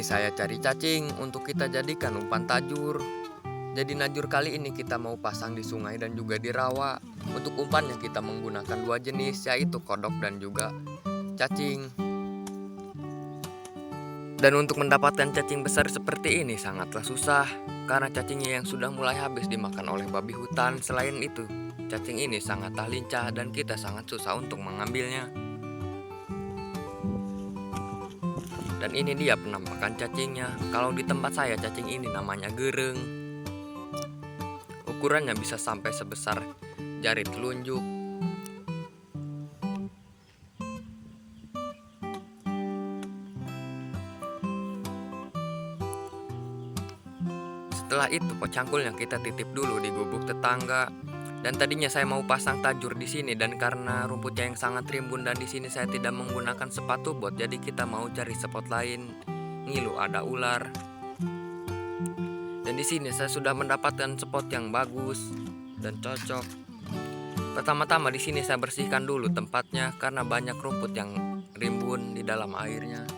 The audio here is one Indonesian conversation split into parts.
ini saya cari cacing untuk kita jadikan umpan tajur. Jadi najur kali ini kita mau pasang di sungai dan juga di rawa. Untuk umpannya kita menggunakan dua jenis, yaitu kodok dan juga cacing. Dan untuk mendapatkan cacing besar seperti ini sangatlah susah, karena cacingnya yang sudah mulai habis dimakan oleh babi hutan. Selain itu, cacing ini sangatlah lincah dan kita sangat susah untuk mengambilnya. Dan ini dia penampakan cacingnya. Kalau di tempat saya cacing ini namanya gereng. Ukurannya bisa sampai sebesar jari telunjuk. Setelah itu pocangkulnya kita titip dulu di gubuk tetangga. Dan tadinya saya mau pasang tajur di sini, dan karena rumputnya yang sangat rimbun dan di sini saya tidak menggunakan sepatu bot, jadi kita mau cari spot lain. Ngilu ada ular. Dan di sini saya sudah mendapatkan spot yang bagus dan cocok. Pertama-tama di sini saya bersihkan dulu tempatnya karena banyak rumput yang rimbun di dalam airnya.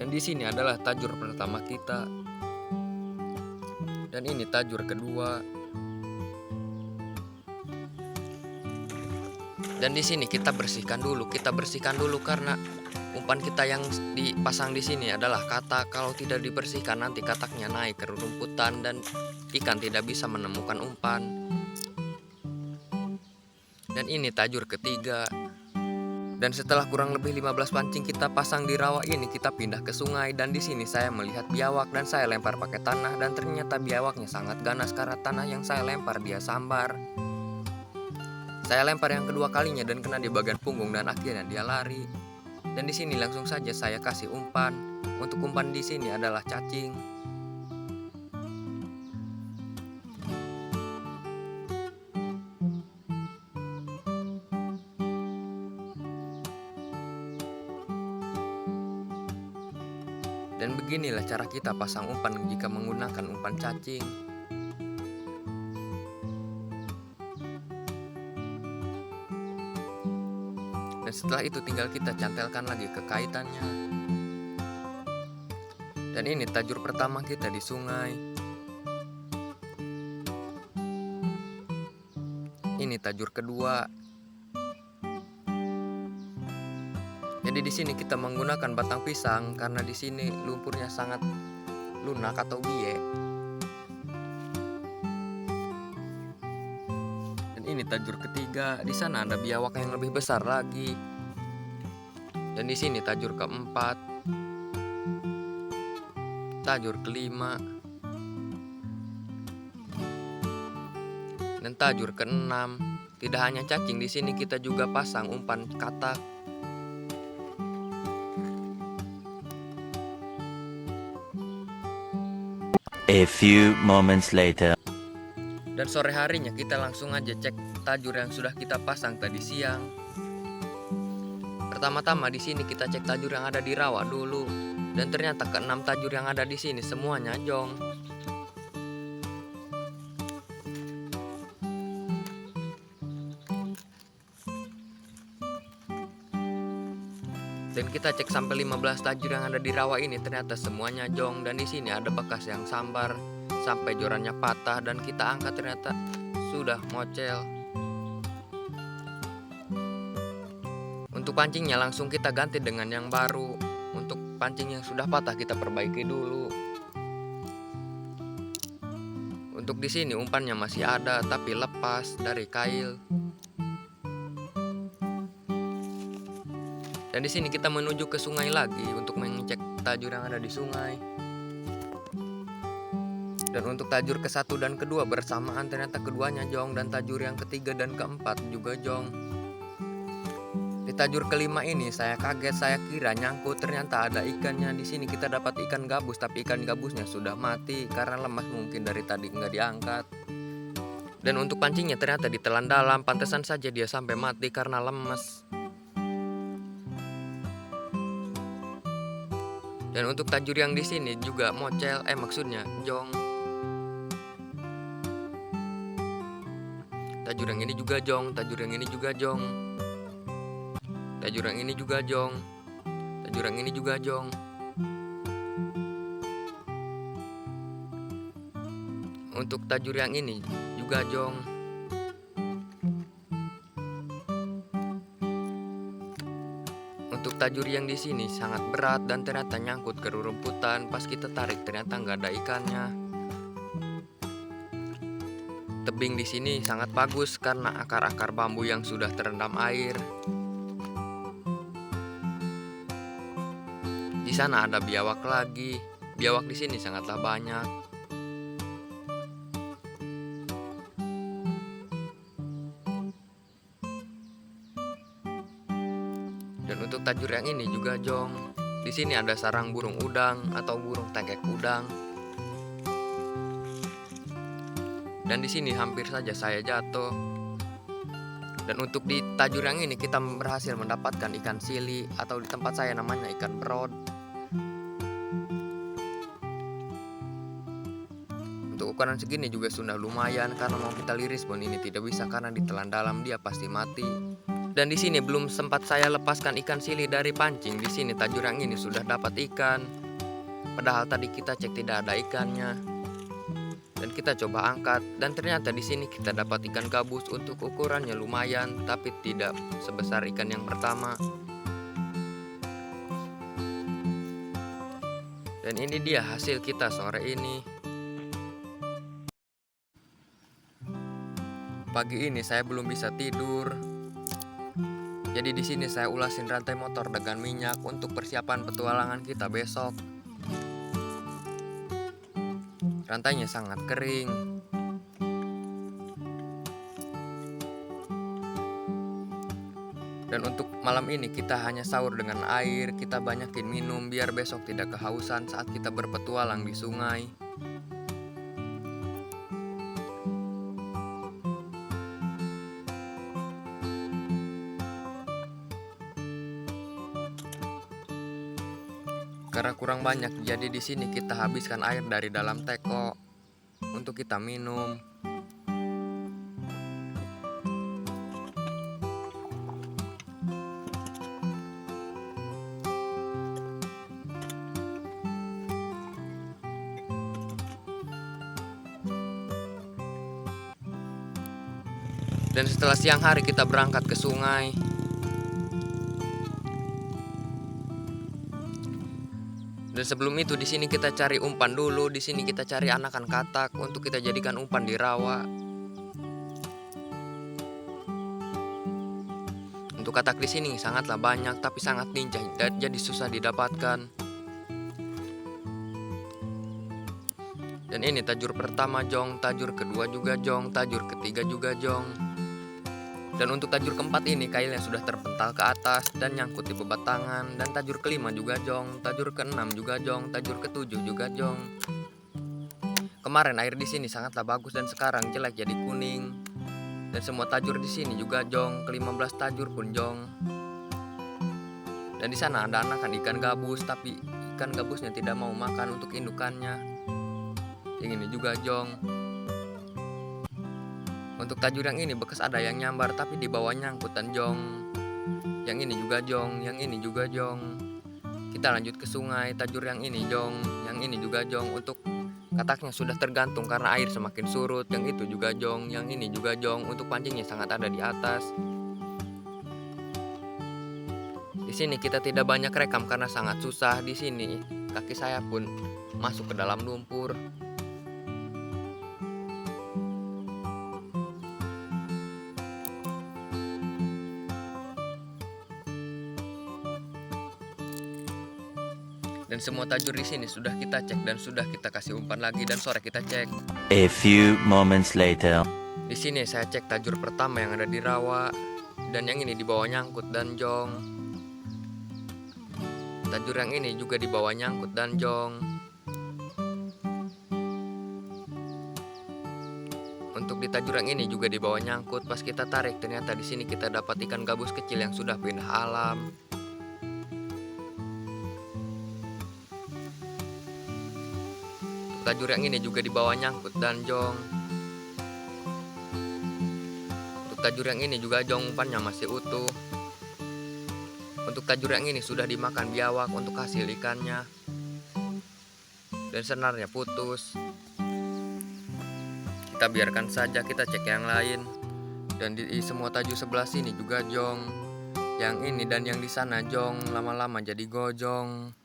Dan di sini adalah tajur pertama kita. Dan ini tajur kedua. Dan di sini kita bersihkan dulu karena umpan kita yang dipasang di sini adalah katak. Kalau tidak dibersihkan nanti kataknya naik ke rumputan dan ikan tidak bisa menemukan umpan. Dan ini tajur ketiga. Dan setelah kurang lebih 15 pancing kita pasang di rawa ini, kita pindah ke sungai. Dan di sini saya melihat biawak dan saya lempar pakai tanah, dan ternyata biawaknya sangat ganas karena tanah yang saya lempar dia sambar. Saya lempar yang kedua kalinya dan kena di bagian punggung dan akhirnya dia lari. Dan di sini langsung saja saya kasih umpan. Untuk umpan di sini adalah cacing. Dan beginilah cara kita pasang umpan jika menggunakan umpan cacing. Dan setelah itu tinggal kita cantelkan lagi ke kaitannya. Dan ini tajur pertama kita di sungai. Ini tajur kedua. Jadi di sini kita menggunakan batang pisang karena di sini lumpurnya sangat lunak atau biek. Dan ini tajur ketiga. Di sana ada biawak yang lebih besar lagi. Dan di sini tajur keempat, tajur kelima, dan tajur keenam. Tidak hanya cacing, di sini kita juga pasang umpan katak. A few moments later. Dan sore harinya kita langsung aja cek tajur yang sudah kita pasang tadi siang. Pertama-tama di sini kita cek tajur yang ada di rawa dulu. Dan ternyata keenam tajur yang ada di sini semuanya jong. Dan kita cek sampai 15 tajur yang ada di rawa ini ternyata semuanya jong. Dan di sini ada bekas yang sambar sampai jorannya patah, dan kita angkat ternyata sudah mocel. Untuk pancingnya langsung kita ganti dengan yang baru. Untuk pancing yang sudah patah kita perbaiki dulu. Untuk di sini umpannya masih ada tapi lepas dari kail. Dan di sini kita menuju ke sungai lagi untuk mengecek tajur yang ada di sungai. Dan untuk tajur ke-1 dan kedua bersamaan ternyata keduanya jong, dan tajur yang ketiga dan keempat juga jong. Di tajur kelima ini saya kaget, saya kira nyangkut, ternyata ada ikannya. Di sini kita dapat ikan gabus, tapi ikan gabusnya sudah mati karena lemas, mungkin dari tadi nggak diangkat. Dan untuk pancingnya ternyata ditelan dalam, pantesan saja dia sampai mati karena lemas. Dan untuk tajur yang di sini juga mocel, maksudnya jong. Tajur yang ini juga jong, tajur yang ini juga jong, tajur yang ini juga jong, tajur yang ini juga jong. Untuk tajur yang ini juga jong. Untuk tajur yang di sini sangat berat dan ternyata nyangkut ke rerumputan. Pas kita tarik ternyata nggak ada ikannya. Tebing di sini sangat bagus karena akar-akar bambu yang sudah terendam air. Di sana ada biawak lagi. Biawak di sini sangatlah banyak. Dan untuk tajur yang ini juga jong. Di sini ada sarang burung udang atau burung tengkek udang. Dan di sini hampir saja saya jatuh. Dan untuk di tajur yang ini kita berhasil mendapatkan ikan sili atau di tempat saya namanya ikan berod. Untuk ukuran segini juga sudah lumayan karena mau kita liris pun ini tidak bisa karena ditelan dalam dia pasti mati. Dan di sini belum sempat saya lepaskan ikan sili dari pancing. Di sini tajur yang ini sudah dapat ikan. Padahal tadi kita cek tidak ada ikannya. Dan kita coba angkat dan ternyata di sini kita dapat ikan gabus. Untuk ukurannya lumayan tapi tidak sebesar ikan yang pertama. Dan ini dia hasil kita sore ini. Pagi ini saya belum bisa tidur. Jadi di sini saya ulasin rantai motor dengan minyak untuk persiapan petualangan kita besok. Rantainya sangat kering. Dan untuk malam ini kita hanya sahur dengan air. Kita banyakin minum biar besok tidak kehausan saat kita berpetualang di sungai. Karena kurang banyak, jadi di sini kita habiskan air dari dalam teko untuk kita minum. Dan setelah siang hari kita berangkat ke sungai. Dan sebelum itu di sini kita cari umpan dulu. Di sini kita cari anakan katak untuk kita jadikan umpan di rawa. Untuk katak di sini sangatlah banyak tapi sangat lincah jadi susah didapatkan. Dan ini tajur pertama jong, tajur kedua juga jong, tajur ketiga juga jong. Dan untuk tajur keempat ini kailnya sudah terpental ke atas dan nyangkut di bebatangan. Dan tajur kelima juga jong, tajur keenam juga jong, tajur ketujuh juga jong. Kemarin air di sini sangatlah bagus dan sekarang jelek jadi kuning. Dan semua tajur di sini juga jong, ke-15 tajur pun jong. Dan di sana ada anakan ikan gabus tapi ikan gabusnya tidak mau makan untuk indukannya. Yang ini juga jong. Untuk tajur yang ini bekas ada yang nyambar tapi di bawah nyangkutan jong. Yang ini juga jong, yang ini juga jong. Kita lanjut ke sungai, tajur yang ini jong, yang ini juga jong. Untuk kataknya sudah tergantung karena air semakin surut. Yang itu juga jong, yang ini juga jong. Untuk pancingnya sangat ada di atas. Di sini kita tidak banyak rekam karena sangat susah. Di sini kaki saya pun masuk ke dalam lumpur. Dan semua tajur di sini sudah kita cek dan sudah kita kasih umpan lagi dan sore kita cek. A few moments later. Di sini saya cek tajur pertama yang ada di rawa dan yang ini di bawah nyangkut dan jong. Tajur yang ini juga di bawah nyangkut dan jong. Untuk di tajur yang ini juga di bawah nyangkut. Pas kita tarik ternyata di sini kita dapat ikan gabus kecil yang sudah pindah alam. Tajur yang ini juga di bawah nyangkut dan jong. Untuk tajur yang ini juga jong umpannya masih utuh. Untuk tajur yang ini sudah dimakan biawak untuk hasil ikannya. Dan senarnya putus. Kita biarkan saja, kita cek yang lain. Dan di semua tajur sebelah sini juga jong. Yang ini dan yang di sana jong, lama-lama jadi gojong.